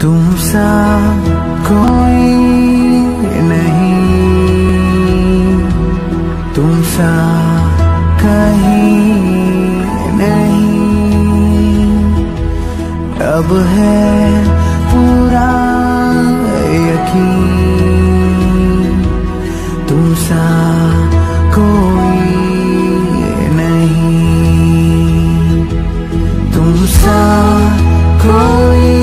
तुम सा कोई नहीं, तुम सा कहीं नहीं। अब है पूरा यकीन, तुम सा कोई नहीं, तुम सा कोई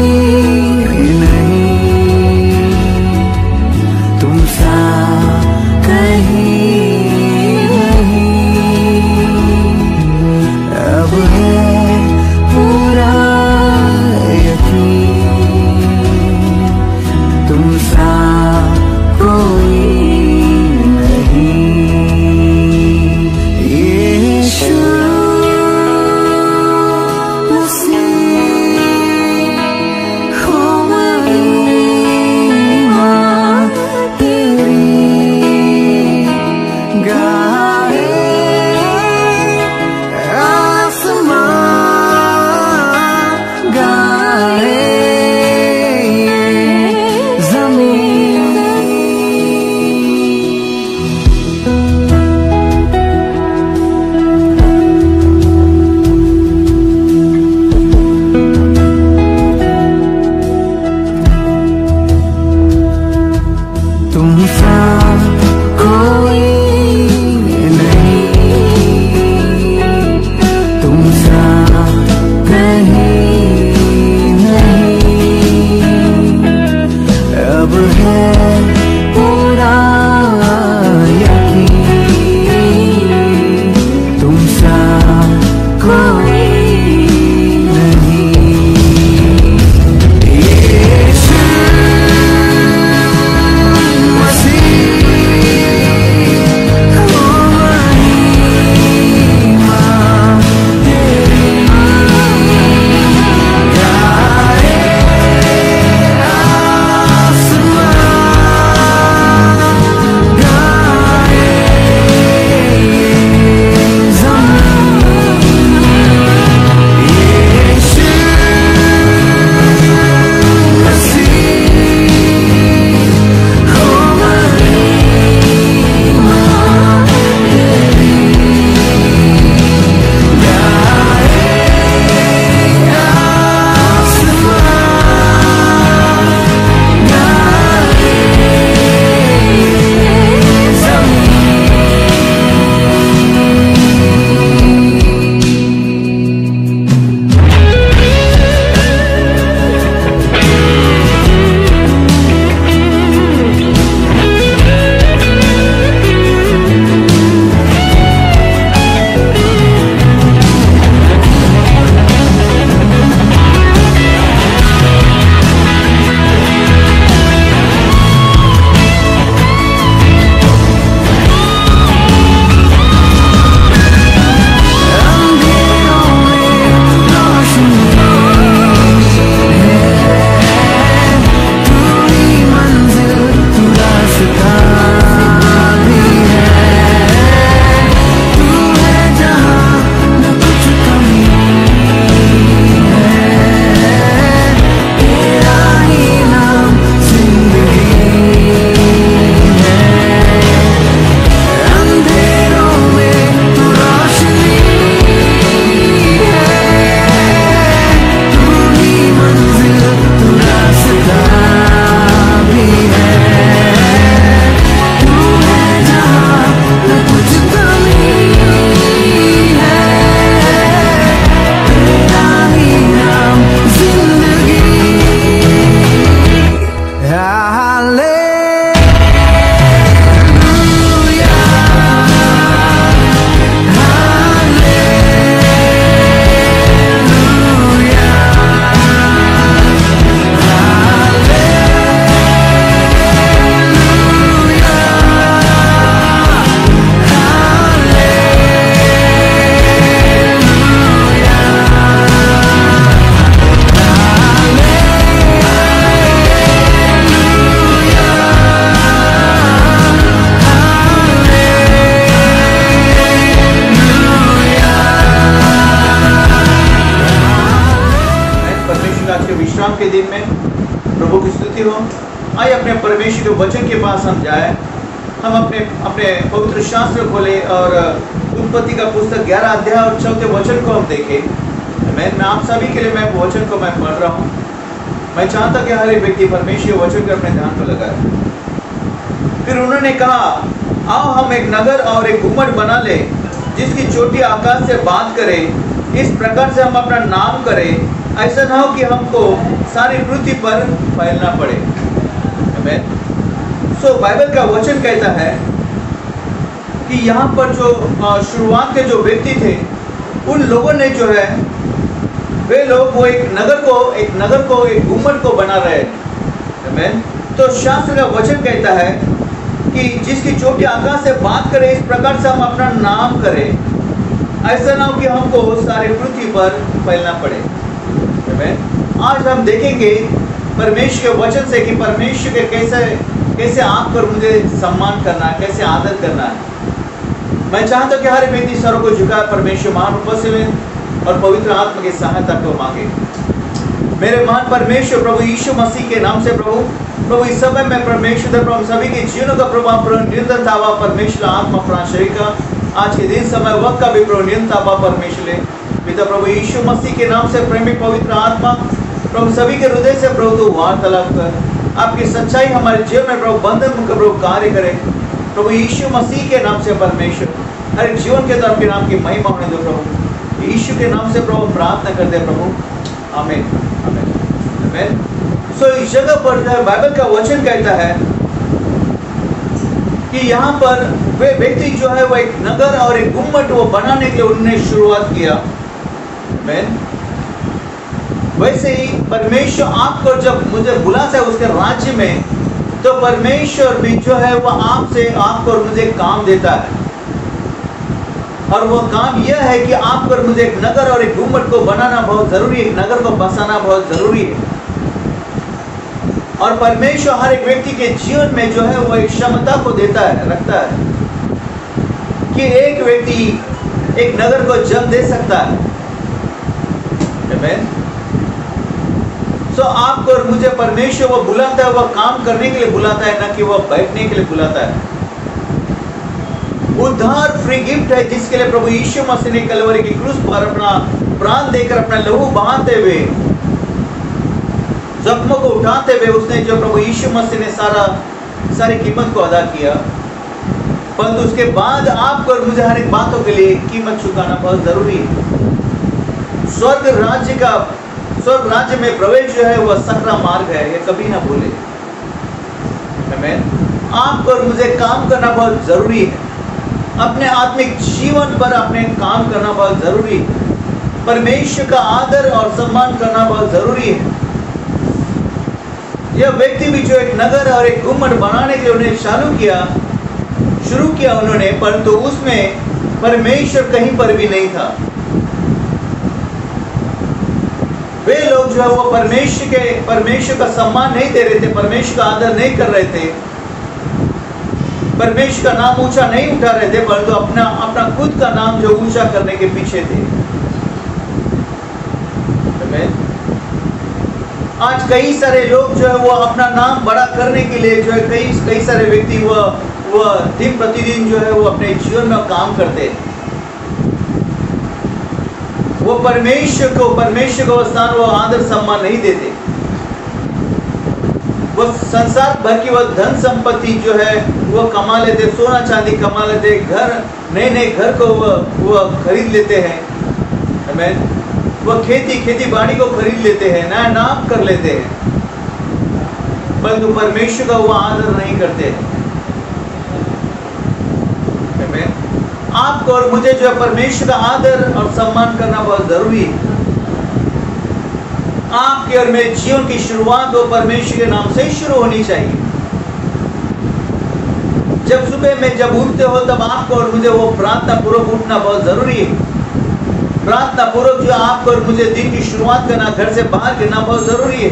विश्राम के दिन में प्रभु की स्तुति हो। आइए अपने परमेश्वर के वचन के पास हम जाए। हम अपने पवित्र शास्त्र खोले और उत्पत्ति का पुस्तक 11 अध्याय और 4 वचन को हम देखें। मैं आप सभी के लिए मैं वचन को मैं पढ़ रहा हूँ। मैं चाहता कि हर एक व्यक्ति परमेश्वर के वचन को अपने ध्यान पर लगाए। फिर उन्होंने कहा, आओ हम एक नगर और एक गुम्मट बना ले, जिसकी चोटी आकाश से बात करे। इस प्रकार से हम अपना नाम करें, ऐसा ना हो कि हमको सारी पृथ्वी पर फैलना पड़े। सो बाइबल का वचन कहता है कि यहाँ पर जो शुरुआत के जो व्यक्ति थे, उन लोगों ने जो है वे लोग वो एक नगर को एक गुम्मट को बना रहे हैं। तो शास्त्र का वचन कहता है कि जिसकी चोटी आकाश से बात करे, इस प्रकार से हम अपना नाम करें, ऐसा ना हो कि हमको सारे पृथ्वी पर फैलना पड़े। आज हम देखेंगे परमेश्वर के वचन से कि परमेश्वर के कैसे आप पर मुझे सम्मान करना है, कैसे आदर करना है। मैं चाहता हूँ कि हर व्यक्ति सर को झुकाए, परमेश्वर महान रूप से और पवित्र आत्मा की सहायता को मांगे। मेरे महान परमेश्वर प्रभु यीशु मसीह के नाम से प्रभु इस समय में परमेश्वर प्रभु सभी के जीवनों का प्रभाव निरंतर था परमेश्वर आत्मा प्राण शरीर का आज के दिन समय वक्त का भी प्रभु निरंतर परमेश्वर पिता प्रभु यीशु मसीह के नाम से प्रेमी पवित्र आत्मा प्रभु सभी के हृदय से प्रभु तो वार्तालाप कर आपकी सच्चाई हमारे जीवन में प्रभु बंधन मुक्त प्रभु कार्य करे। प्रभु यीशु मसीह के नाम से परमेश्वर हर एक जीवन के तरफ के नाम की महिमा होने दो प्रभु यीशु के नाम से प्रभु प्रार्थना करते प्रभु, आमीन आमीन आमीन। सो इस जगह पर जो बाइबल का वचन कहता है कि यहाँ पर वे व्यक्ति जो है वो एक नगर और एक गुम्मट वो बनाने के लिए उन्होंने शुरुआत किया। वैसे ही परमेश्वर आपको जब मुझे बुलाता है उसके राज्य में, तो परमेश्वर भी जो है वो आपको और मुझे काम देता है। और वो काम यह है कि आपको और मुझे एक नगर और एक गुम्मट को बनाना बहुत जरूरी है, एक नगर को बसाना बहुत जरूरी है। और परमेश्वर हर एक व्यक्ति के जीवन में जो है वो एक क्षमता को रखता है कि एक व्यक्ति एक नगर को जन्म दे सकता है। तो आपको और मुझे परमेश्वर वो बुलाता है, वो काम करने के लिए बुलाता है, ना कि वो बैठने के लिए बुलाता है। उद्धार फ्री गिफ्ट है जिसके लिए प्रभु यीशु मसीह ने कलवरी की क्रूस पर अपना प्राण देकर अपना लहू बहाते हुए जख्मों को उठाते हुए उसने जो प्रभु यीशु मसीह ने सारी कीमत को अदा किया। परंतु उसके बाद आपको और मुझे हर एक बातों के लिए कीमत चुकाना बहुत जरूरी है। स्वर्ग राज्य में प्रवेश जो है वह सकरा मार्ग है, ये कभी ना भूले। आपको और मुझे काम करना बहुत जरूरी है, अपने आत्मिक जीवन पर अपने काम करना बहुत जरूरी है, परमेश्वर का आदर और सम्मान करना बहुत जरूरी है। यह व्यक्ति भी जो एक नगर और एक गुम्मट बनाने के लिए उन्हें शुरू किया उन्होंने, परंतु उसमें परमेश्वर कहीं पर भी नहीं था। वे लोग जो है वो परमेश्वर का सम्मान नहीं दे रहे थे, परमेश्वर का आदर नहीं कर रहे थे, परमेश्वर का नाम ऊंचा नहीं उठा रहे थे, परंतु अपना खुद का नाम जो ऊंचा करने के पीछे थे। आज कई सारे लोग जो है वो अपना नाम बड़ा करने के लिए जो है कई सारे व्यक्ति वो दिन प्रतिदिन जो है वो अपने जीवन में काम करते हैं। वो परमेश्वर को स्थान वो आदर सम्मान नहीं देते। वो संसार भर की वो धन संपत्ति जो है वो कमा लेते, सोना चांदी कमा लेते, नए घर को वो खरीद लेते हैं। वो खेती बाड़ी को खरीद लेते हैं, नया नाम कर लेते हैं, परंतु परमेश्वर का वो आदर नहीं करते हैं। आपको और मुझे जो है परमेश्वर का आदर और सम्मान करना बहुत जरूरी है। आपके और मेरे जीवन की शुरुआत वो परमेश्वर के नाम से शुरू होनी चाहिए। जब सुबह में जब उठते हो तब आपको और मुझे वो प्रार्थना पूर्वक उठना बहुत जरूरी है। प्रार्थना पूर्वक जो आपको और मुझे दिन की शुरुआत करना, घर से बाहर गिरना बहुत जरूरी है।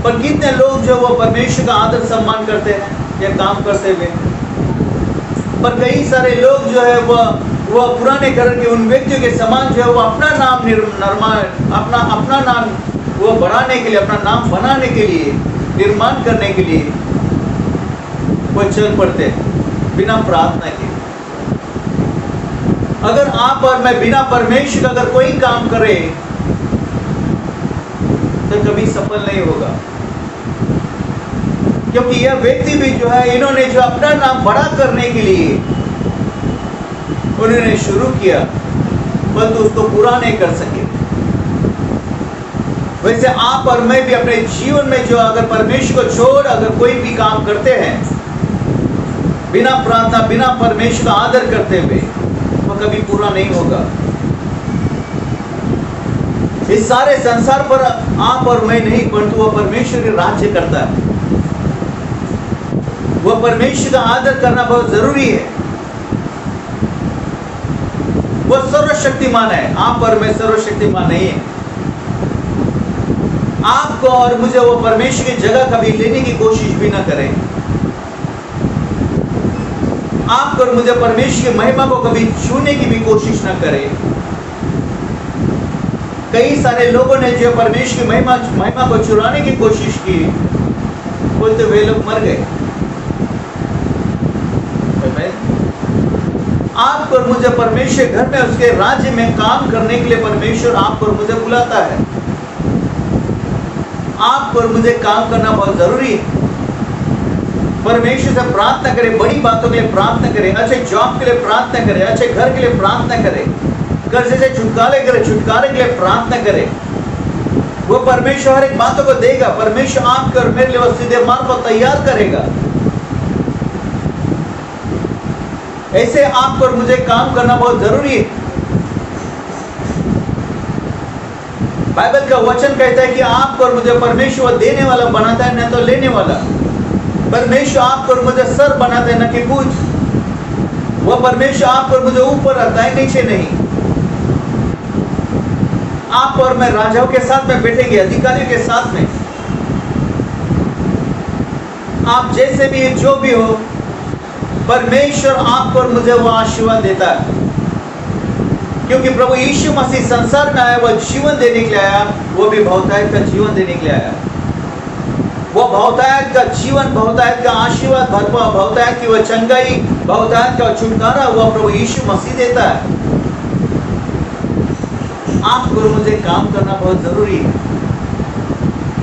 पर कितने लोग जो वो परमेश्वर का आदर सम्मान करते हैं या काम करते हुए, पर कई सारे लोग जो है वो पुराने घर के उन व्यक्तियों के समान जो है वो अपना नाम वो बढ़ाने के लिए, अपना नाम बनाने के लिए, निर्माण करने के लिए वो चल पड़ते हैं बिना प्रार्थना के। अगर आप और मैं बिना परमेश्वर का अगर कोई काम करे तो कभी सफल नहीं होगा, क्योंकि यह व्यक्ति भी जो है, इन्होंने जो अपना नाम बड़ा करने के लिए उन्होंने शुरू किया, परंतु उसको पूरा नहीं कर सके। वैसे आप और मैं भी अपने जीवन में जो अगर परमेश्वर को छोड़ अगर कोई भी काम करते हैं बिना प्रार्थना, बिना परमेश्वर का आदर करते हुए, वो कभी पूरा नहीं होगा। इस सारे संसार पर आप और मैं नहीं, परंतु वह परमेश्वर के राज्य करता है। वह परमेश्वर का आदर करना बहुत जरूरी है। वह सर्वशक्तिमान है, आप और मैं सर्वशक्तिमान नहीं है। आपको और मुझे वो परमेश्वर की जगह कभी लेने की कोशिश भी ना करें। आपको और मुझे परमेश्वर की महिमा को कभी छूने की भी कोशिश ना करें। कई सारे लोगों ने जो परमेश्वर की महिमा को चुराने की कोशिश की, बोलते वे लोग मर गए। आपको और मुझे परमेश्वर घर में, उसके राज्य में काम करने के लिए परमेश्वर आपको और मुझे बुलाता है। आपको और मुझे काम करना बहुत जरूरी है। परमेश्वर से प्रार्थना करें, बड़ी बातों के लिए प्रार्थना करें, अच्छे जॉब के लिए प्रार्थना करें, अच्छे घर के लिए प्रार्थना करें, कर्जे से छुटकारे के लिए प्रार्थना करें। वो परमेश्वर हर एक बातों को देगा। परमेश्वर आपके और मेरे लिए वो सीधे मार्ग को तैयार करेगा। ऐसे आपको और मुझे काम करना बहुत जरूरी है। बाइबल का वचन कहता है कि आपको और मुझे परमेश्वर देने वाला बनाता है, न तो लेने वाला। परमेश्वर आपको और मुझे सर बनाता है, न कि पूंछ। वह परमेश्वर आपको और मुझे ऊपर रखता है, नीचे नहीं। आप और मैं राजाओं के साथ में बैठेंगे, अधिकारियों के साथ में। आप जैसे भी, जो भी हो, परमेश्वर आपको और मुझे वो आशीर्वाद देता है, क्योंकि प्रभु यीशु मसीह संसार में आया, वह जीवन देने के लिए आया, वो भी बहुतायत का जीवन देने के लिए आया। वो बहुतायत का जीवन, बहुतायत का आशीर्वाद, बहुतायत की वह चंगाई, बहुतायत का छुटकारा हुआ प्रभु यीशु मसीह देता है। आपको और मुझे काम करना बहुत जरूरी है।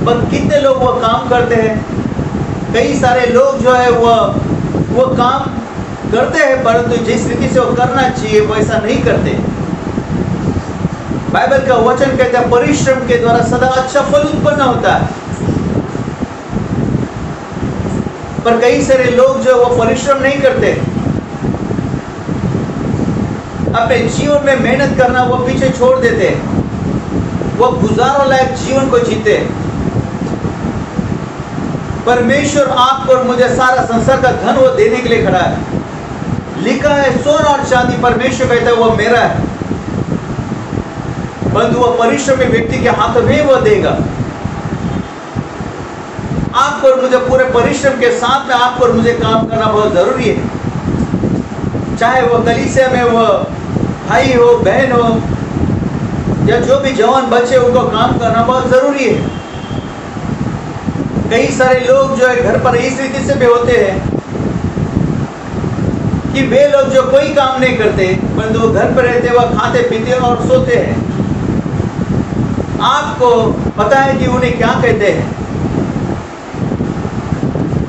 पर कितने लोग वो काम करते हैं? कई सारे लोग जो है वो काम करते हैं, परंतु जिस रीति से वो करना चाहिए वैसा नहीं करते। बाइबल का वचन कहता है परिश्रम के द्वारा सदा अच्छा फल उत्पन्न होता है। पर कई सारे लोग जो वो परिश्रम नहीं करते, अपने जीवन में मेहनत करना वो पीछे छोड़ देते हैं। वो गुजारो लायक जीवन को जीते। परमेश्वर आपको और मुझे सारा संसार का धन वो देने के लिए खड़ा है। लिखा है सोना और चांदी परमेश्वर कहता है वो मेरा है, परंतु वो परिश्रमी व्यक्ति के हाथों में वो देगा। आपको और मुझे पूरे परिश्रम के साथ में आपको और मुझे काम करना बहुत जरूरी है। चाहे वो कलीसिया में वो भाई हो, बहन हो, या जो भी जवान बच्चे, उनको काम करना बहुत जरूरी है। कई सारे लोग जो है घर पर इस रीति से भी होते हैं कि वे लोग जो कोई काम नहीं करते, परंतु वो घर पर रहते, वह खाते पीते और सोते हैं। आपको पता है कि उन्हें क्या कहते हैं?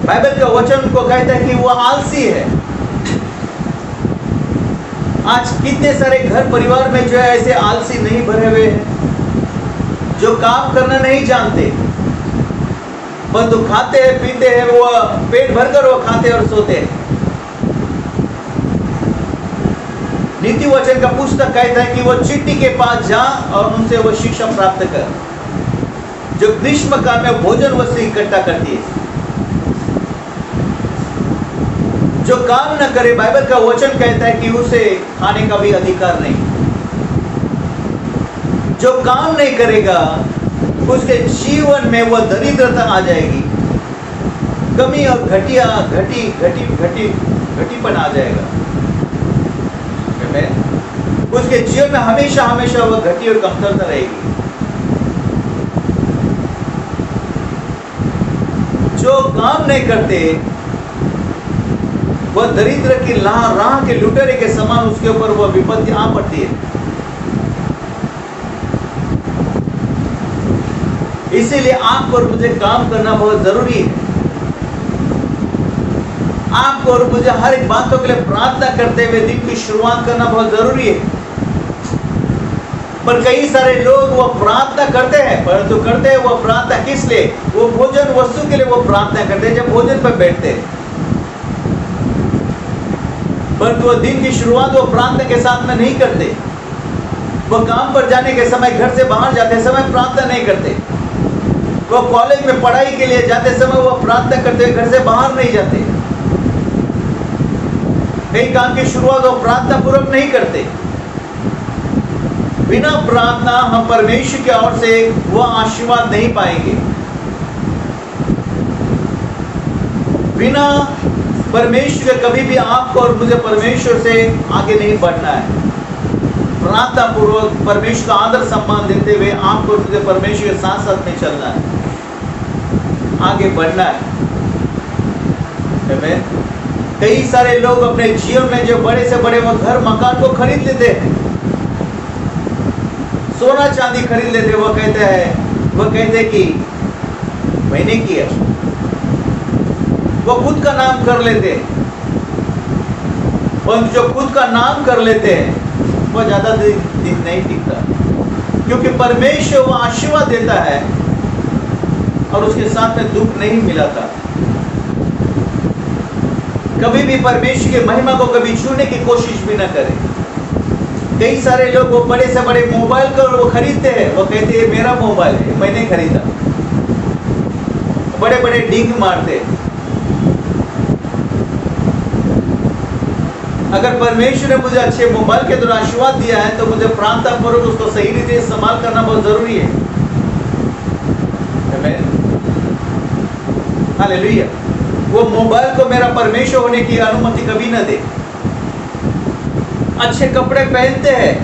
बाइबल का वचन उनको कहता है कि वो आलसी है। आज कितने सारे घर परिवार में जो है ऐसे आलसी नहीं भरे हुए हैं, जो काम करना नहीं जानते, परंतु खाते हैं, पीते हैं, वो पेट भरकर वो खाते और सोते हैं। नीति वचन का पुस्तक कहता है कि वो चिट्ठी के पास जा और उनसे वो शिक्षा प्राप्त कर, जो ग्रीष्म काल में भोजन वस्तु इकट्ठा करती है। जो काम न करे, बाइबल का वचन कहता है कि उसे खाने का भी अधिकार नहीं। जो काम नहीं करेगा उसके जीवन में वो दरिद्रता आ जाएगी, कमी और घटीपन आ जाएगा। उसके जीवन में हमेशा हमेशा वो घटी और कमतरता रहेगी। जो काम नहीं करते वह दरिद्र की राह के लुटेरे के समान उसके ऊपर वह विपत्ति आ पड़ती है। इसीलिए आपको और मुझे काम करना बहुत जरूरी है। आपको और मुझे हर एक बातों के लिए प्रार्थना करते हुए दिन की शुरुआत करना बहुत जरूरी है। पर कई सारे लोग वो प्रार्थना करते हैं, परंतु करते हैं वो प्रार्थना किस लिए? वो भोजन वस्तु के लिए वो प्रार्थना करते हैं जब भोजन पर बैठते हैं। परंतु वो दिन की शुरुआत वो प्रार्थना के साथ में नहीं करते। वो काम पर जाने के समय, घर से बाहर जाते समय प्रार्थना नहीं करते। वो कॉलेज में पढ़ाई के लिए जाते समय वो प्रार्थना करते, घर से बाहर नहीं जाते। कई काम की शुरुआत वो प्रार्थना पूर्वक नहीं करते। बिना प्रार्थना हम परमेश्वर की ओर से वो आशीर्वाद नहीं पाएंगे। बिना परमेश्वर के कभी भी आपको और मुझे परमेश्वर से आगे नहीं बढ़ना है। प्रार्थना पूर्वक परमेश्वर का आदर सम्मान देते हुए आपको और मुझे परमेश्वर के साथ साथ में चलना है, आगे बढ़ना है। आमीन। कई सारे लोग अपने जीवन में जो बड़े से बड़े वो घर मकान को खरीद लेते हैं, सोना चांदी खरीद लेते, वो कहते हैं कि मैंने किया। वो खुद का नाम कर लेते हैं, और जो खुद का नाम कर लेते हैं वो ज्यादा दिन नहीं टिकता, क्योंकि परमेश्वर वो आशीर्वाद देता है और उसके साथ में दुख नहीं मिलाता। कभी भी परमेश्वर की महिमा को कभी छूने की कोशिश भी न करें। कई सारे लोग वो बड़े से बड़े मोबाइल को वो खरीदते हैं, वो कहते हैं मेरा मोबाइल है, मैंने खरीदा। बड़े बड़े डींग मारते हैं। अगर परमेश्वर ने मुझे अच्छे मोबाइल के द्वारा आशीर्वाद दिया है तो मुझे प्रार्थना पूर्वक उसको सही रीति से इस्तेमाल करना बहुत जरूरी है। आमीन। हालेलुया। वो मोबाइल को मेरा परमेश्वर होने की अनुमति कभी न दे। अच्छे कपड़े पहनते हैं,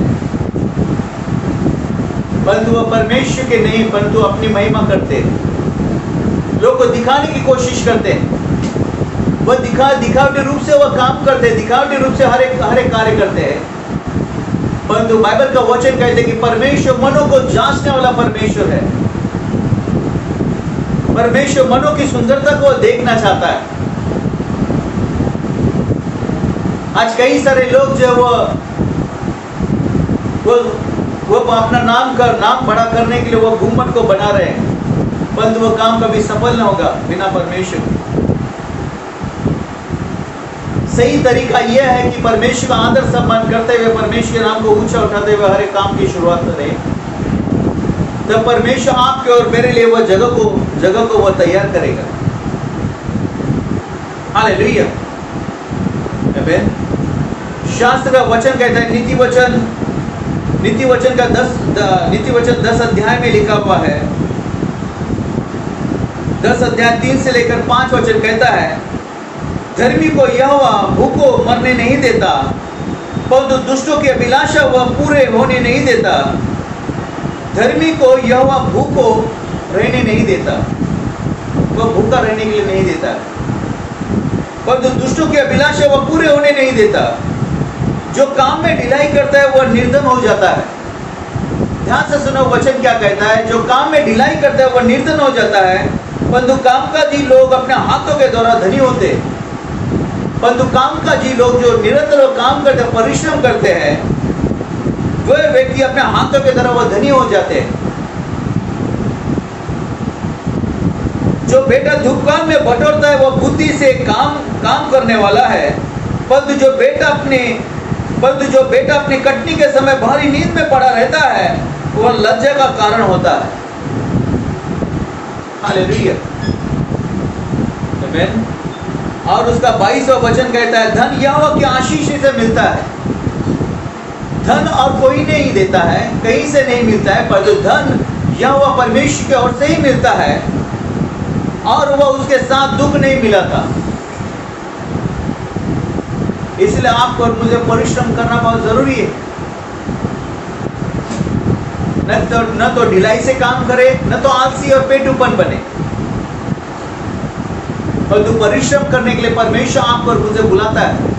परंतु वह परमेश्वर के नहीं, परंतु अपनी महिमा करते हैं। लोग को दिखाने की कोशिश करते हैं। वह दिखावटी रूप से वह काम करते हैं, दिखावटी रूप से हर एक कार्य करते हैं। परंतु बाइबल का वचन कहते हैं कि परमेश्वर मनों को जांचने वाला परमेश्वर है। परमेश्वर मनों की सुंदरता को देखना चाहता है। आज कई सारे लोग जो वो अपना नाम बड़ा करने के लिए वो घूमट को बना रहे हैं, परंतु वो काम कभी सफल न होगा बिना परमेश्वर। सही तरीका यह है कि परमेश्वर का आदर सम्मान करते हुए, परमेश्वर के नाम को ऊंचा उठाते हुए हर एक काम की शुरुआत करें, तब परमेश्वर आपके और मेरे लिए वह जगह को वह तैयार करेगा। हालेलुया। आमीन। शास्त्र का वचन कहता है, नीति वचन 10 अध्याय में लिखा हुआ है। 10 अध्याय 3 से लेकर 5 वचन कहता है, धर्मी को यहोवा भूखों मरने नहीं देता, परंतु दुष्टों की अभिलाषा वह पूरे होने नहीं देता। धर्मी को यहोवा भूखों रहने नहीं देता, वह भूखा रहने के लिए नहीं देता, परंतु दुष्टों की अभिलाषा वह पूरे होने नहीं देता। जो काम में ढिलाई करता है वह निर्धन हो जाता है। ध्यान से सुनो वचन क्या कहता है। जो काम में ढिलाई करता है वह निर्धन हो जाता है, परंतु कामकाजी लोग अपने हाथों के द्वारा धनी होते हैं। परंतु कामकाजी लोग जो निरंतर काम करते, परिश्रम करते हैं, वह व्यक्ति अपने हाथों के द्वारा वह धनी हो जाते हैं। जो बेटा धूपकान में बटोरता है वह बुद्धि से काम करने वाला है, परंतु जो बेटा अपनी कटनी के समय भारी नींद में पड़ा रहता है वह लज्जा का कारण होता है। हालेलुया। आमीन। और उसका 22वां वचन कहता है, धन यहोवा की आशीष से मिलता है। धन और कोई नहीं देता है, कहीं से नहीं मिलता है, पर जो धन यहोवा परमेश्वर की ओर से ही मिलता है और वह उसके साथ दुख नहीं मिलाता। इसलिए आपको और मुझे परिश्रम करना बहुत जरूरी है। न तो ढिलाई से काम करे, न तो आलसी और पेटूपन बने। परंतु परिश्रम करने के लिए परमेश्वर आपको और मुझे बुलाता है।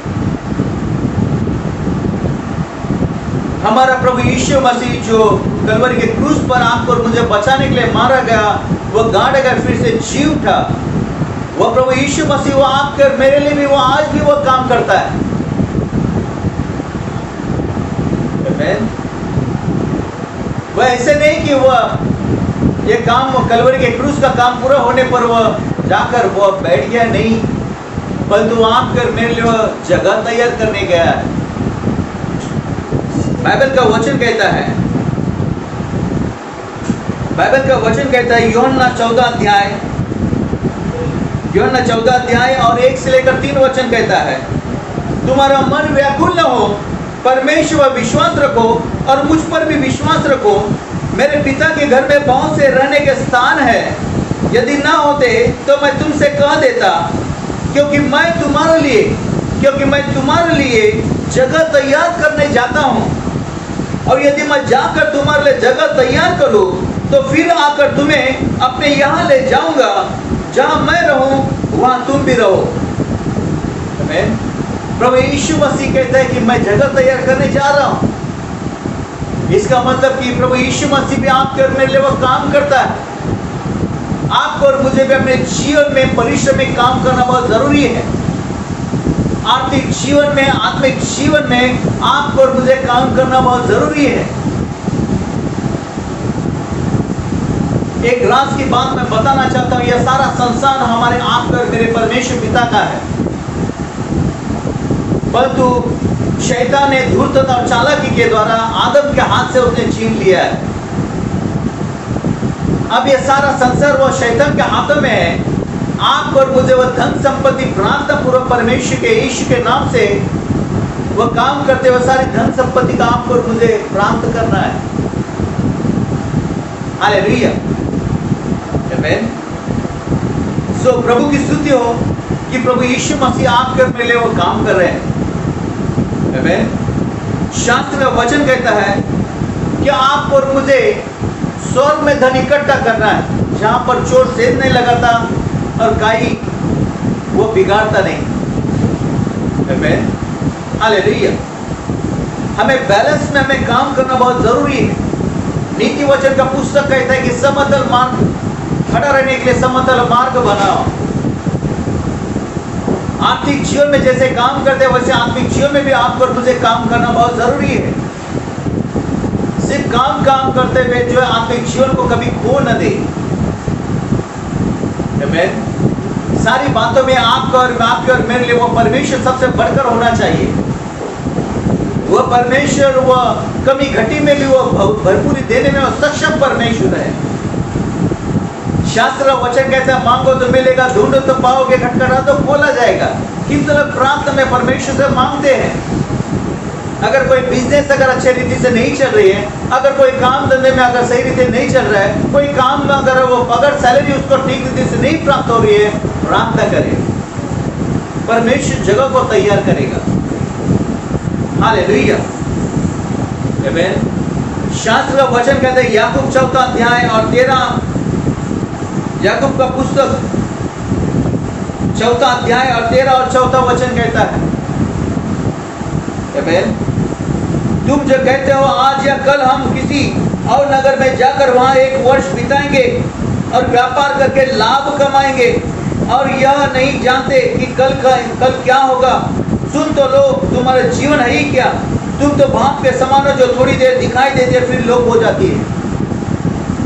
हमारा प्रभु यीशु मसीह जो कलवरी के क्रूस पर आपको और मुझे बचाने के लिए मारा गया, वो गाड़ गया, फिर से जी उठा। वो प्रभु यीशु मसीह वो आपके और मेरे लिए भी वो आज भी वो काम करता है। वो ऐसे नहीं कि वो ये काम, वो कलवरी के क्रूस का काम पूरा होने पर वो जाकर वो बैठ गया, नहीं, परंतु आपके और मेरे लिए वो जगह तैयार करने गया है। बाइबल का वचन कहता है, बाइबल का वचन कहता है यूहन्ना 14 अध्याय और 1 से लेकर 3 वचन कहता है, तुम्हारा मन व्याकुल न हो, परमेश्वर विश्वास रखो और मुझ पर भी विश्वास रखो। मेरे पिता के घर में बहुत से रहने के स्थान है, यदि ना होते तो मैं तुमसे कह देता, क्योंकि मैं तुम्हारे लिए जगह तैयार करने जाता हूँ। और यदि मैं जाकर तुम्हारे लिए जगह तैयार करूँ तो फिर आकर तुम्हें अपने यहाँ ले जाऊंगा, जहाँ मैं रहूँ वहाँ तुम भी रहो। आमीन। प्रभु यीशु मसीह कहता है कि मैं जगह तैयार करने जा रहा हूँ। इसका मतलब कि प्रभु यीशु मसीह भी आपके और मेरे लिए वो काम करता है। आपको और मुझे भी अपने जीवन में परिश्रम में काम करना बहुत जरूरी है। आर्थिक जीवन में, आत्मिक जीवन में आपको और मुझे काम करना बहुत जरूरी है। एक राज की बात मैं बताना चाहता हूँ, यह सारा संसार हमारे आपके और मेरे परमेश्वर पिता का है, परंतु शैतान ने धूर्तता और चालाकी के द्वारा आदम के हाथ से उसने छीन लिया है। अब यह सारा संसार वो शैतान के हाथों में है। आपको और मुझे वह धन संपत्ति प्रार्थना पूर्वक परमेश्वर के यीशु के नाम से वह काम करते हुए सारी धन संपत्ति का आपको और मुझे प्राप्त करना है। हालेलुया, आमीन। सो प्रभु की स्तुति हो कि प्रभु यीशु मसीह आपके और मेरे लिए वो काम कर रहे हैं। आमीन। शास्त्र का वचन कहता है कि आपको और मुझे स्वर्ग में धन इकट्ठा करना है, जहां पर चोर सेंध नहीं लगाता और काई वो बिगाड़ता नहीं। आमीन। हालेलुया। हमें बैलेंस में हमें काम करना बहुत जरूरी है। नीति वचन का पुस्तक कहता है कि समतल मार्ग, खड़ा रहने के लिए समतल मार्ग बनाओ। आर्थिक जीवन में जैसे काम करते हैं वैसे आत्मिक जीवन में भी आपको और मुझे काम करना बहुत जरूरी है। सिर्फ काम करते हुए जो है आत्मिक जीवन को कभी खो न दे। आमीन। सारी बातों में आपका और आपके और मेरे लिए वो परमेश्वर सबसे बढ़कर होना चाहिए। वह परमेश्वर वह कमी घटी में भी वो भरपूरी देने में वो सक्षम परमेश्वर है। शास्त्र वचन कहता है मांगो तो मिलेगा, ढूंढो तो पाओगे, खटखटा तो खोला जाएगा। किस तरह प्रार्थना में परमेश्वर से मांगते हैं। अगर कोई बिजनेस अगर अच्छे रीति से नहीं चल रही है, अगर कोई काम धंधे में अगर सही रीति नहीं चल रहा है, कोई काम में अगर सैलरी उसको ठीक रीति से नहीं प्राप्त हो रही है, प्रार्थना करे, परमेश्वर जगह को तैयार करेगा। हालेलुया, आमीन। शास्त्र का वचन कहते हैं याकूब 4 अध्याय और 13, याकूब का पुस्तक 4 अध्याय और 13 और 14 वचन कहता है, आमीन। तुम जो कहते हो आज या कल हम किसी और नगर में जाकर वहां 1 वर्ष बिताएंगे और व्यापार करके लाभ कमाएंगे और यह नहीं जानते कि कल क्या होगा। सुन तो लो, तुम्हारा जीवन है ही क्या। तुम तो भाप के समान हो जो थोड़ी देर दिखाई देती है फिर लोप हो जाती है।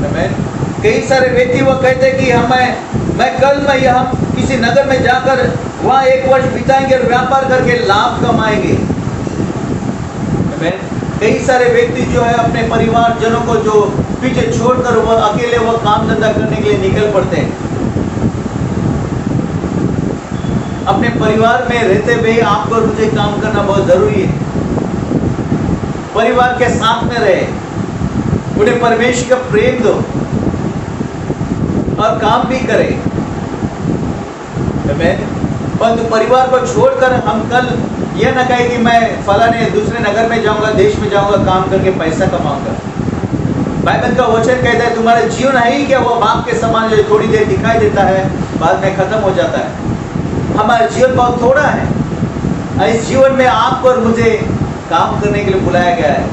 आमीन। कई सारे व्यक्ति वो कहते हैं कि मैं कल हम किसी नगर में जाकर वहाँ 1 वर्ष बिताएंगे और व्यापार करके लाभ कमाएंगे। कई सारे व्यक्ति जो है अपने परिवार जनों को जो पीछे छोड़कर वो अकेले वो काम धंधा करने के लिए निकल पड़ते हैं। अपने परिवार में रहते हुए आपको मुझे काम करना बहुत जरूरी है। परिवार के साथ में रहे, उन्हें परमेश्वर का प्रेम दो और काम भी करें। परंतु परिवार को छोड़कर हम कल यह न कहे कि मैं फलाने दूसरे नगर में जाऊंगा, देश में जाऊंगा, काम करके पैसा कमाऊंगा। बाइबल का वचन कहता है तुम्हारा जीवन है ही क्या वो बाप के समान जो थोड़ी देर दिखाई देता है बाद में खत्म हो जाता है। हमारा जीवन बहुत थोड़ा है। इस जीवन में आपको और मुझे काम करने के लिए बुलाया गया है।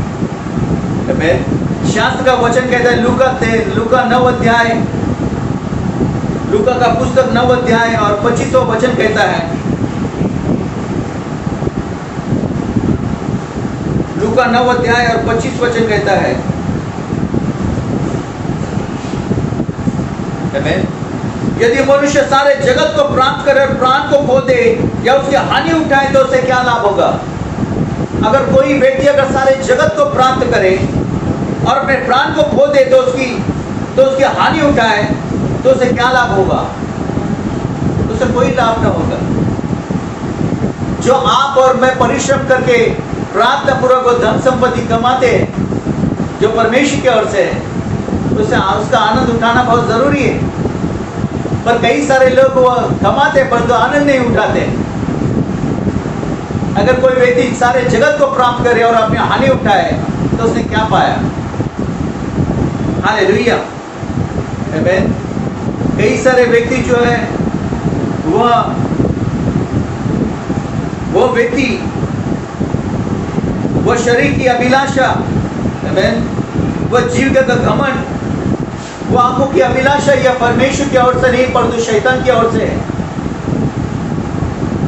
शास्त्र का वचन कहता है, लूका 9 अध्याय, लूका का पुस्तक 9 अध्याय और 25वां वचन कहता है, लूका 9 अध्याय और 25 वचन कहता है, यदि मनुष्य सारे जगत को प्राप्त करे और प्राण को खो दे या उसकी हानि उठाए तो उसे क्या लाभ होगा। अगर कोई व्यक्ति अगर सारे जगत को प्राप्त करे और अपने प्राण को खो दे तो उसकी हानि उठाए तो उसे क्या लाभ होगा। उसे कोई लाभ ना होगा। जो आप और मैं परिश्रम करके प्रार्थना पूर्वक धन संपत्ति कमाते हैं जो परमेश्वर की ओर से है, उसका आनंद उठाना बहुत जरूरी है। पर कई सारे लोग वो कमाते परंतु आनंद नहीं उठाते। अगर कोई व्यक्ति सारे जगत को प्राप्त करे और अपनी हानि उठाए तो उसने क्या पाया। हालेलुया, आमीन। कई सारे व्यक्ति जो है वो व्यक्ति वो शरीर की अभिलाषा, आमीन, वो जीव का घमंड, वो आंखों की अभिलाषा या परमेश्वर की ओर से नहीं परंतु शैतान की ओर से है।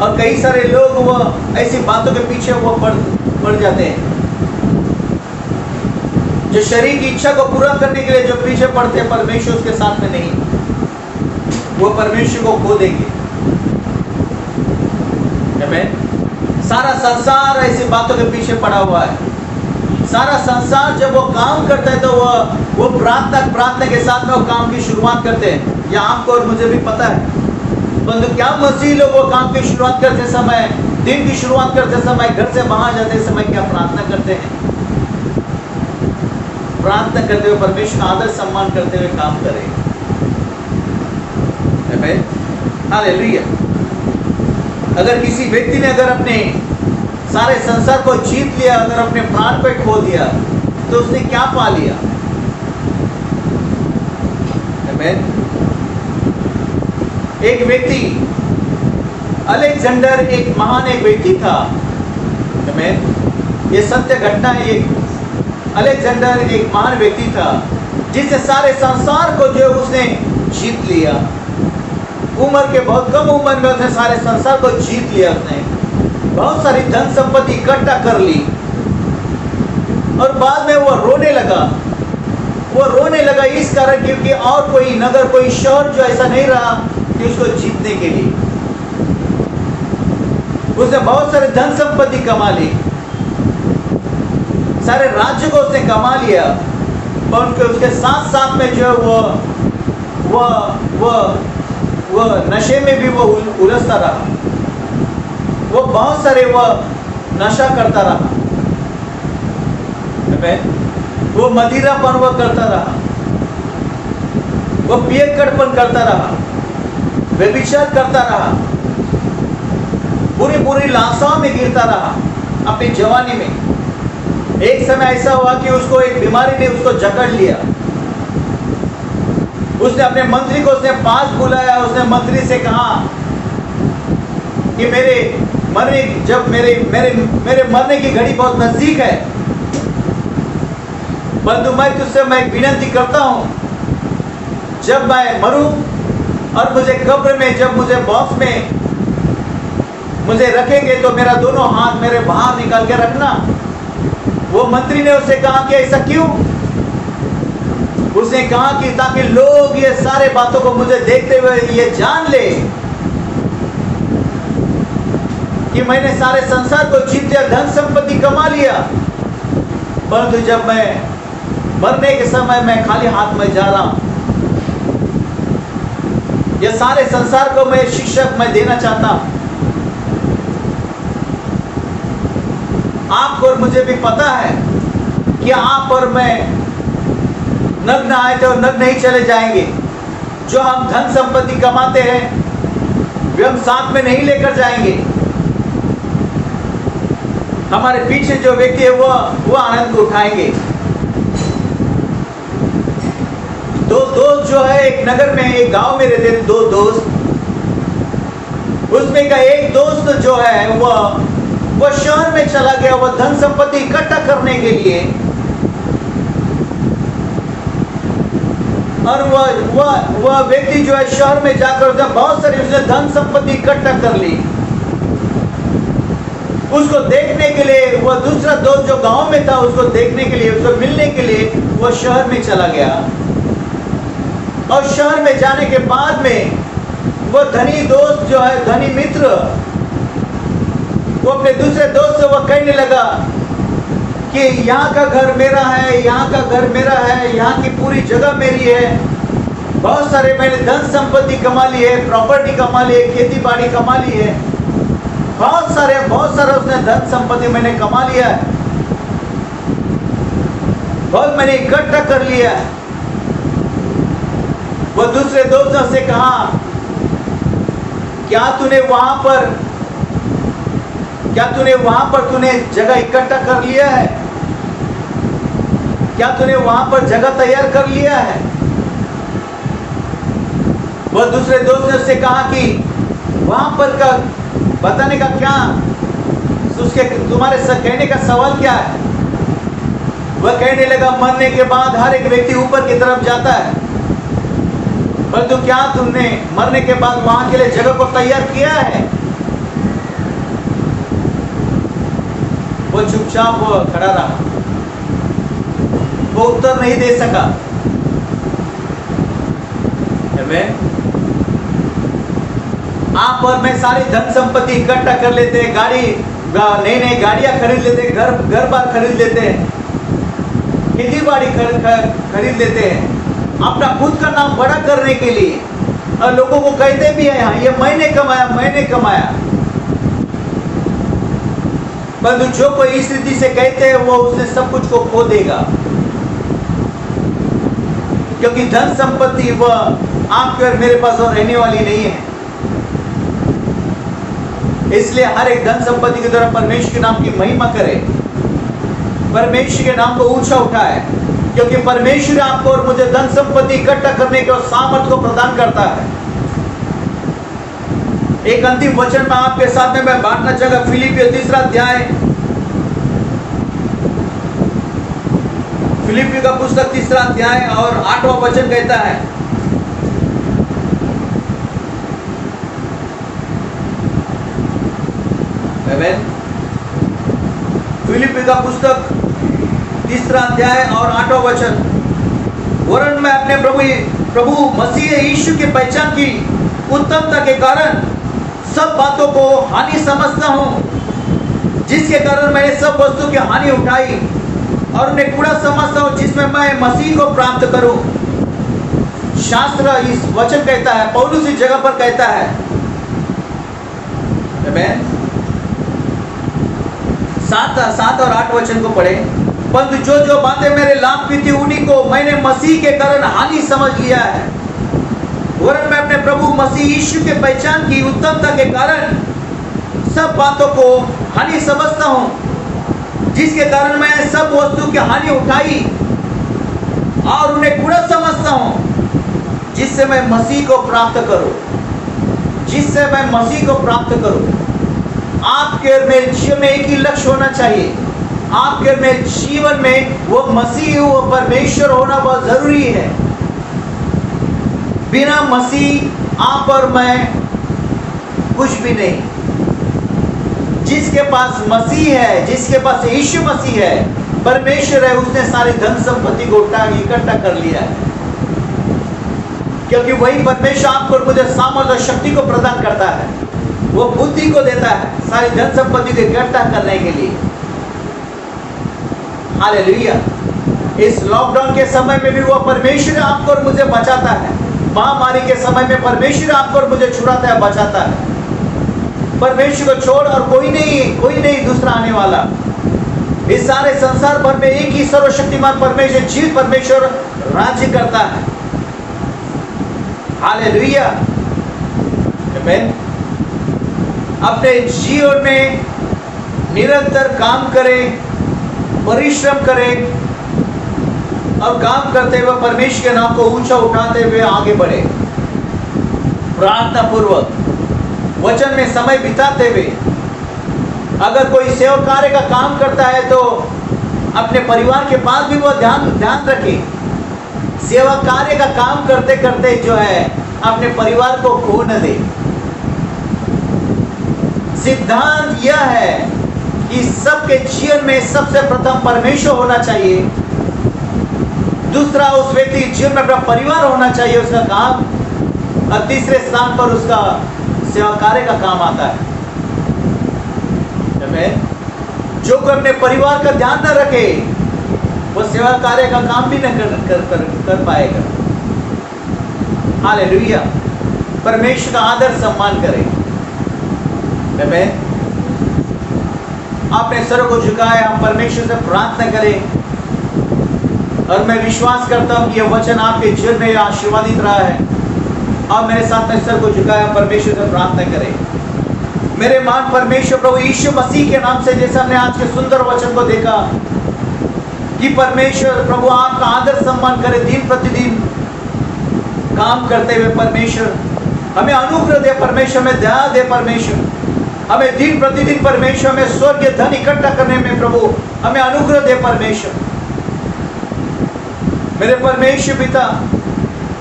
और कई सारे लोग वो ऐसी बातों के पीछे वो पड़ जाते हैं। जो शरीर की इच्छा को पूरा करने के लिए जो पीछे पड़ते हैं, परमेश्वर उसके साथ में नहीं, वो परमेश्वर को खो देंगे। सारा संसार ऐसी बातों के पीछे पड़ा हुआ है। सारा संसार जब वो काम करता है तो वो प्रार्थना के साथ में वो काम की शुरुआत करते हैं। ये आपको और मुझे भी पता है। परंतु क्या मसीह लोग वो काम की शुरुआत करते समय, दिन की शुरुआत करते समय, घर से बाहर जाते समय क्या प्रार्थना करते हैं? प्रार्थना करते हुए परमेश्वर का आदर सम्मान करते हुए काम करें। हालेलुया। अगर किसी व्यक्ति ने अगर अपने सारे संसार को जीत लिया, अगर अपने प्राण पे खो दिया तो उसने क्या पा लिया। आमीन। एक व्यक्ति अलेक्जेंडर एक महान एक व्यक्ति था। आमीन। ये सत्य घटना है। एक अलेक्जेंडर एक महान व्यक्ति था जिसने सारे संसार को जो उसने जीत लिया। उम्र के बहुत कम उम्र में उसने सारे संसार को जीत लिया। उसने बहुत सारी धन संपत्ति इकट्ठा कर ली और बाद में वो रोने लगा। वो रोने लगा इस कारण क्योंकि और कोई नगर, कोई शहर जो ऐसा नहीं रहा कि उसको जीतने के लिए। उसने बहुत सारे धन संपत्ति कमा ली, सारे राज्य को उसने कमा लिया, पर उसके साथ साथ में जो वो नशे में भी वो उलझता रहा। वो बहुत सारे वो नशा करता रहा। वो मदिरापन वो करता रहा, वो पियक्कड़पन करता रहा, व्यभिचार करता रहा, बुरी बुरी लालसाओं में गिरता रहा अपनी जवानी में। एक समय ऐसा हुआ कि उसको एक बीमारी ने उसको जकड़ लिया। उसने अपने मंत्री को उसने पास बुलाया। उसने मंत्री से कहा कि मेरे मरने की घड़ी बहुत नजदीक है, परंतु मैं तुझसे विनती करता हूं, जब मैं मरूं और मुझे कब्र में जब मुझे बॉक्स में मुझे रखेंगे तो मेरा दोनों हाथ मेरे बाहर निकाल के रखना। वो मंत्री ने उससे कहा कि ऐसा क्यों? उसने कहा कि ताकि लोग ये सारे बातों को मुझे देखते हुए ये जान ले कि मैंने सारे संसार को जीत लिया, धन संपत्ति कमा लिया, परंतु जब मैं मरने के समय मैं खाली हाथ में जा रहा हूं। ये सारे संसार को मैं शिक्षक मैं देना चाहता हूं। आपको और मुझे भी पता है कि आप और मैं नग्न आए थे और नग्न नहीं चले जाएंगे। जो हम धन संपत्ति कमाते हैं वे हम साथ में नहीं लेकर जाएंगे। हमारे पीछे जो व्यक्ति है वो आनंद को उठाएंगे। दो दोस्त जो है एक नगर में एक गांव में रहते थे। दो दोस्त उसमें का एक दोस्त जो है वह शहर में चला गया, वह धन संपत्ति इकट्ठा करने के लिए, और वह व्यक्ति जो है शहर में जाकर उसने बहुत सारी उसने धन संपत्ति इकट्ठा कर ली। उसको देखने के लिए वह दूसरा दोस्त जो गांव में था उसको देखने के लिए, उसको मिलने के लिए वह शहर में चला गया। और शहर में जाने के बाद में वह धनी दोस्त जो है, धनी मित्र, वो अपने दूसरे दोस्त से वह कहने लगा कि यहाँ का घर मेरा है, यहाँ का घर मेरा है, यहाँ की पूरी जगह मेरी है, बहुत सारे मैंने धन संपत्ति कमा ली है, प्रॉपर्टी कमा ली है, खेती बाड़ी कमा ली है, बहुत सारा उसने धन संपत्ति मैंने कमा लिया है, बहुत मैंने इकट्ठा कर लिया है। वो दूसरे दोस्तों से कहा, क्या तूने वहां पर तूने जगह इकट्ठा कर लिया है? क्या तूने वहां पर जगह तैयार कर लिया है? वह दूसरे दोस्त ने उससे कहा कि वहां पर का बताने का क्या, उसके तुम्हारे कहने का सवाल क्या है? वह कहने लगा, मरने के बाद हर एक व्यक्ति ऊपर की तरफ जाता है, परंतु क्या तुमने मरने के बाद वहां के लिए जगह को तैयार किया है? वो चुपचाप वो खड़ा रहा, वो उत्तर नहीं दे सका। आप और मैं सारी धन संपत्ति इकट्ठा कर लेते हैं, नई गाड़ियां खरीद लेते हैं, घर बार खरीद लेते हैं, खेती बाड़ी खरीद लेते हैं, अपना खुद का नाम बड़ा करने के लिए, और लोगों को कहते भी हैं, हाँ ये मैंने कमाया। परंतु जो कोई इस रीति से कहते हैं वो उसने सब कुछ को खो देगा, क्योंकि धन संपत्ति वह आपके और मेरे पास और रहने वाली नहीं है। इसलिए हर एक धन संपत्ति की तरफ परमेश्वर के नाम की महिमा करे, परमेश्वर के नाम को ऊंचा उठाए, क्योंकि परमेश्वर आपको और मुझे धन संपत्ति इकट्ठा करने के सामर्थ्य को प्रदान करता है। एक अंतिम वचन में आपके साथ में मैं बांटना चाहूंगा, फिलिपियों 3 अध्याय, फिलिपियों का पुस्तक 3 अध्याय और 8वां वचन कहता है, फिलिपियों का पुस्तक 3 अध्याय और 8वां वचन, वरन मैं अपने प्रभु मसीह यीशु की पहचान की उत्तमता के कारण सब बातों को हानि समझता हूं, जिसके कारण मैंने सब वस्तु की हानि उठाई और उन्हें कूड़ा समझता हूं, जिसमें मैं मसीह को प्राप्त करूं। शास्त्र इस वचन कहता है, पौलुस इस जगह पर कहता है, सात और 8 वचन को पढ़े, परंतु जो बातें मेरे लाभ की थी उन्हीं को मैंने मसीह के कारण हानि समझ लिया है, वरन मैं अपने प्रभु मसीह यीशु के पहचान की उत्तमता के कारण सब बातों को हानि समझता हूं, जिसके कारण मैं सब वस्तु की हानि उठाई और उन्हें कूड़ा समझता हूं, जिससे मैं मसीह को प्राप्त करूं। आपके और मेरे जीवन में एक ही लक्ष्य होना चाहिए, आपके और मेरे जीवन में वो मसीह, वो परमेश्वर होना बहुत जरूरी है। बिना मसीह आप और मैं कुछ भी नहीं। जिसके पास मसीह है, जिसके पास यीशु मसीह है, परमेश्वर है, उसने सारी धन संपत्ति को इकट्ठा कर लिया है, क्योंकि वही परमेश्वर आपको और मुझे सामर्थ्य और शक्ति को प्रदान करता है, वो बुद्धि को देता है सारी धन संपत्ति को इकट्ठा करने के लिए। हालेलुया। इस लॉकडाउन के समय में भी वो परमेश्वर आपको और मुझे बचाता है, महामारी के समय में परमेश्वर आपको और मुझे छुड़ाता है, बचाता है। परमेश्वर को छोड़ और कोई नहीं दूसरा आने वाला। इस सारे संसार भर में एक ही सर्वशक्तिमान परमेश्वर, जीवित परमेश्वर राज्य करता है। हालेलुया। आमीन। अपने जीवन में निरंतर काम करें, परिश्रम करें और काम करते हुए परमेश्वर के नाम को ऊंचा उठाते हुए आगे बढ़े, प्रार्थना पूर्वक। वचन में समय बिताते हुए अगर कोई सेवा कार्य का काम करता है तो अपने परिवार के पास भी वो ध्यान रखे। सेवा कार्य का काम करते करते जो है अपने परिवार को खो न दे। सिद्धांत यह है कि सबके जीवन में सबसे प्रथम परमेश्वर होना चाहिए, दूसरा उस व्यक्ति के जीवन में अपना परिवार होना चाहिए उसका काम, और तीसरे स्थान पर उसका सेवा कार्य का काम आता है। जो कोई अपने परिवार का ध्यान न रखे वो सेवा कार्य का काम भी न कर पाएगा। हालेलुया। परमेश्वर का आदर सम्मान करें। आपने सर को झुकाया, हम परमेश्वर से प्रार्थना करें, और मैं विश्वास करता हूं कि यह वचन आपके जीवन में आशीर्वादित रहा है। आप मेरे साथ में सर को झुकाया, परमेश्वर से प्रार्थना करें। मेरे मान परमेश्वर प्रभु यीशु मसीह के नाम से, जैसे हमने आज के सुंदर वचन को देखा कि परमेश्वर प्रभु आपका आदर सम्मान करे, दिन प्रतिदिन काम करते हुए परमेश्वर हमें अनुग्रह दे, परमेश्वर में दया दे, परमेश्वर हमें दिन प्रतिदिन परमेश्वर में स्वर्गीय धन इकट्ठा करने में प्रभु हमें अनुग्रह दे। परमेश्वर मेरे परमेश्वर पिता,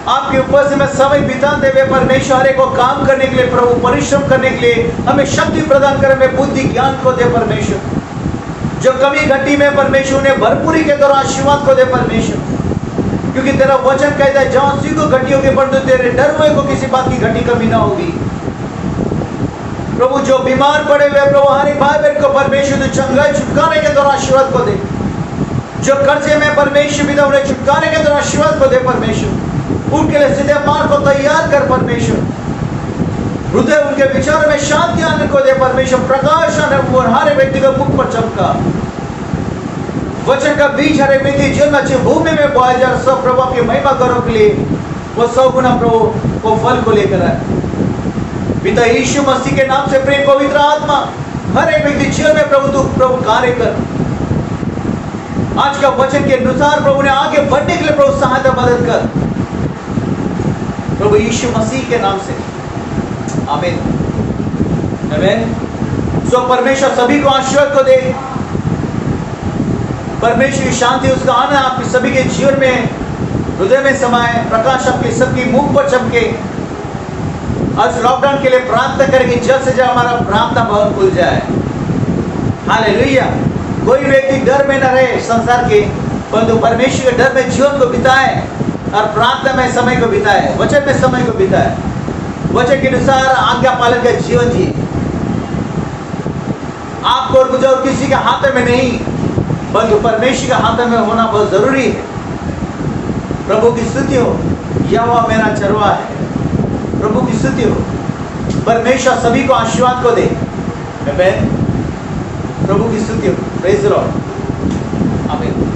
आपके ऊपर से मैं समय बिताते हुए परमेश्वर हर एक को काम करने के लिए प्रभु, परिश्रम करने के लिए हमें शक्ति प्रदान करे, हमें बुद्धि ज्ञान को दे परमेश्वर। जो कमी घटी में परमेश्वर उन्हें भरपूरी के द्वारा आशीर्वाद को दे परमेश्वर, क्योंकि तेरा वचन कहता है जहां सी को घटी होगी परंतु तेरे डर हुए को किसी बात की घटी कमी ना होगी। प्रभु जो बीमार पड़े हुए प्रभु हर एक भाई बहन को परमेश्वर तो चंगाई छुटकारे के द्वारा आशीर्वाद को दे। जो कर्जे में परमेश्वर पिता उन्हें छुटकारे के द्वारा आशीर्वाद को दे परमेश्वर। उनके लिए सीधे मार्ग को तैयार कर परमेश्वर। हृदय उनके विचारों में शांति आने को दे परमेश्वर। प्रकाश आने और हर व्यक्ति का मुख पर चमका, वचन का बीज हर व्यक्ति जीवन में अच्छी भूमि में बोया जाए। सब प्रभु की महिमा करो के लिए वो 100 गुना प्रभु को फल को लेकर आए। पिता यीशु मसीह के नाम से प्रेम पवित्र आत्मा हर एक व्यक्ति जीवन में प्रभु तू प्रभु कार्य कर। आज का वचन के अनुसार प्रभु ने आगे बढ़ने के लिए प्रभु सहायता मदद कर, प्रभु यीशु मसीह के नाम से, आमीन आमीन। सो परमेश्वर सभी को आशीर्वाद को दे, परमेश्वर की शांति उसका आना आपके सभी के जीवन में हृदय में समाये, प्रकाश आपके सबकी मुख पर चमके। आज लॉकडाउन के लिए प्रार्थना करेंगे जल्द से जल्द हमारा प्रार्थना भवन खुल जाए। हालेलुया। कोई व्यक्ति डर में न रहे संसार के, परंतु परमेश्वर के डर में जीवन को बिताए और प्रार्थना में समय को बिताए, वचन में समय को बिताए, वचन के अनुसार आज्ञा पालन का जीवन जिए। आपको और मुझे और किसी के हाथ में नहीं, बल्कि परमेश्वर के हाथ में होना बहुत जरूरी है। प्रभु की स्तुति हो, यहोवा मेरा चरवाहा है। प्रभु की स्तुति हो। परमेश्वर सभी को आशीर्वाद को दे। आमीन। प्रभु की स्तुति हो। Praise the Lord. आमीन।